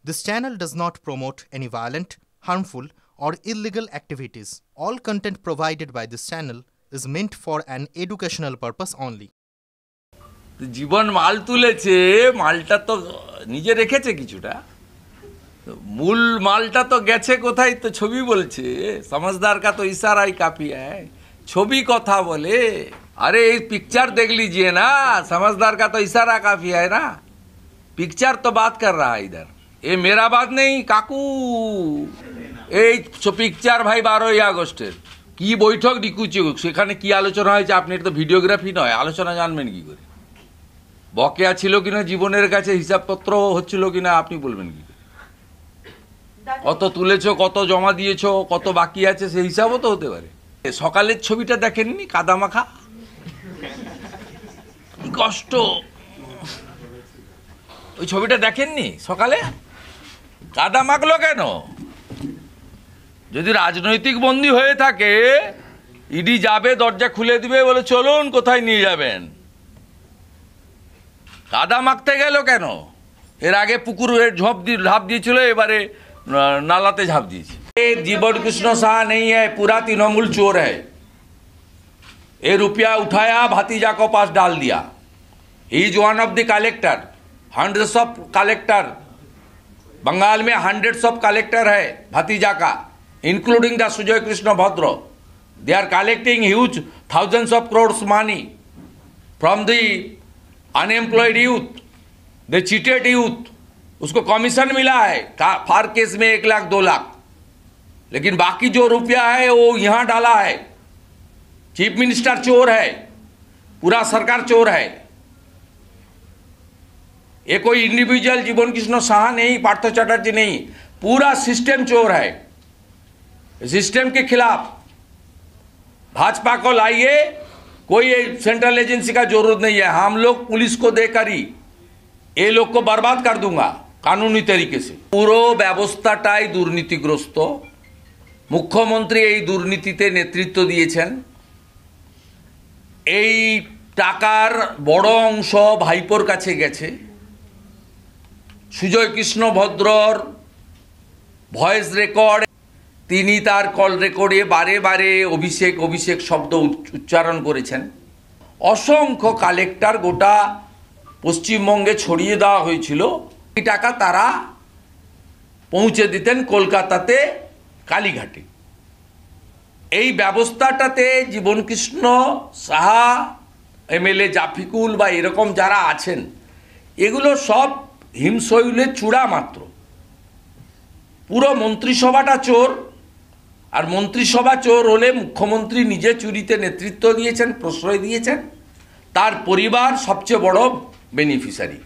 This channel does not promote any violent, harmful, or illegal activities. All content provided by this channel is meant for an educational purpose only. জীবন মাল তুলেছে, মালটা তো নিজে রেখেছে কিছুটা, মূল মালটা তো গেছে কোথায়? তো ছবি বলছে, समझदार का तो इशारा ही काफी है। ছবি কথা বলে, अरे पिक्चर देख लीजिए ना, समझदार का तो इशारा काफी है ना। पिक्चर तो बात कर रहा है इधर, ये मेरा बात नहीं काकू। এই পিকচার ভাই 12ই আগস্টের কি বৈঠক ডিকুচি, সেখানে কি আলোচনা হয়েছে? আপনি তো ভিডিওগ্রাফি নয়, আলোচনা জানবেন কি করে? বকেয়া ছিল কিনা জীবনের কাছে, হিসাবপত্র হচ্ছিল কিনা আপনি বলবেন কি? কত তুলেছো, কত জমা দিয়েছো, কত বাকি আছে, সেই হিসাবও তো হতে পারে। সকালের ছবিটা দেখেননি? কাদামাখা, কি কষ্ট। ওই ছবিটা দেখেননি? সকালে কাদা মাখলো কেন? যদি রাজনৈতিক বন্দী হয়ে থাকে, ইডি যাবে, দরজা খুলে দিবে, বলে চলুন কোথায় নিয়ে যাবেন। কাদা মাখতে গেল কেন? এর আগে পুকুরে ঝাঁপ দিয়েছিল, এবারে नालाते झाप दीजिए। जीवन कृष्ण शाह नहीं है, पूरा तृणमूल चोर है। ये रुपया उठाया, भतीजा को पास डाल दिया। He is one of the collector, hundreds of collector. Bengal में हंड्रेड्स ऑफ कलेक्टर है भतीजा का, including the Sujay Krishna Bhadra. They are collecting huge thousands of crores money from the unemployed youth. They cheated youth, उसको कमीशन मिला है फार केस में 1 लाख 2 लाख, लेकिन बाकी जो रुपया है वो यहां डाला है। चीफ मिनिस्टर चोर है, पूरा सरकार चोर है। ये कोई इंडिविजुअल जीवन कृष्ण शाह नहीं, पार्थ चटर्जी नहीं, पूरा सिस्टम चोर है। सिस्टम के खिलाफ भाजपा को लाइए, कोई सेंट्रल एजेंसी का जरूरत नहीं है। हम लोग पुलिस को देकर ही ये लोग को बर्बाद कर दूंगा कानूनी तरीके से। পুরো ব্যবস্থাটাই দুর্নীতিগ্রস্ত। মুখ্যমন্ত্রী এই দুর্নীতিতে নেতৃত্ব দিয়েছেন। এই টাকার বড় অংশ ভাইপোর কাছে গেছে। সুজয় কৃষ্ণ ভদ্রর ভয়েস রেকর্ড, তিনি তার কল রেকর্ডে বারে বারে অভিষেক অভিষেক শব্দ উচ্চারণ করেছেন। অসংখ্য কালেক্টর গোটা পশ্চিমবঙ্গে ছড়িয়ে দেওয়া হয়েছিল। এই টাকা তারা পৌঁছে দিতেন কলকাতাতে, কালীঘাটে। এই ব্যবস্থাটাতে জীবনকৃষ্ণ সাহা, এমএলএ জাফিকুল বা এরকম যারা আছেন, এগুলো সব হিমশৈলের চূড়া মাত্র। পুরো মন্ত্রিসভাটা চোর। আর মন্ত্রিসভা চোর হলে মুখ্যমন্ত্রী নিজে চুরিতে নেতৃত্ব দিয়েছেন, প্রশ্রয় দিয়েছেন, তার পরিবার সবচেয়ে বড় বেনিফিশিয়ারি।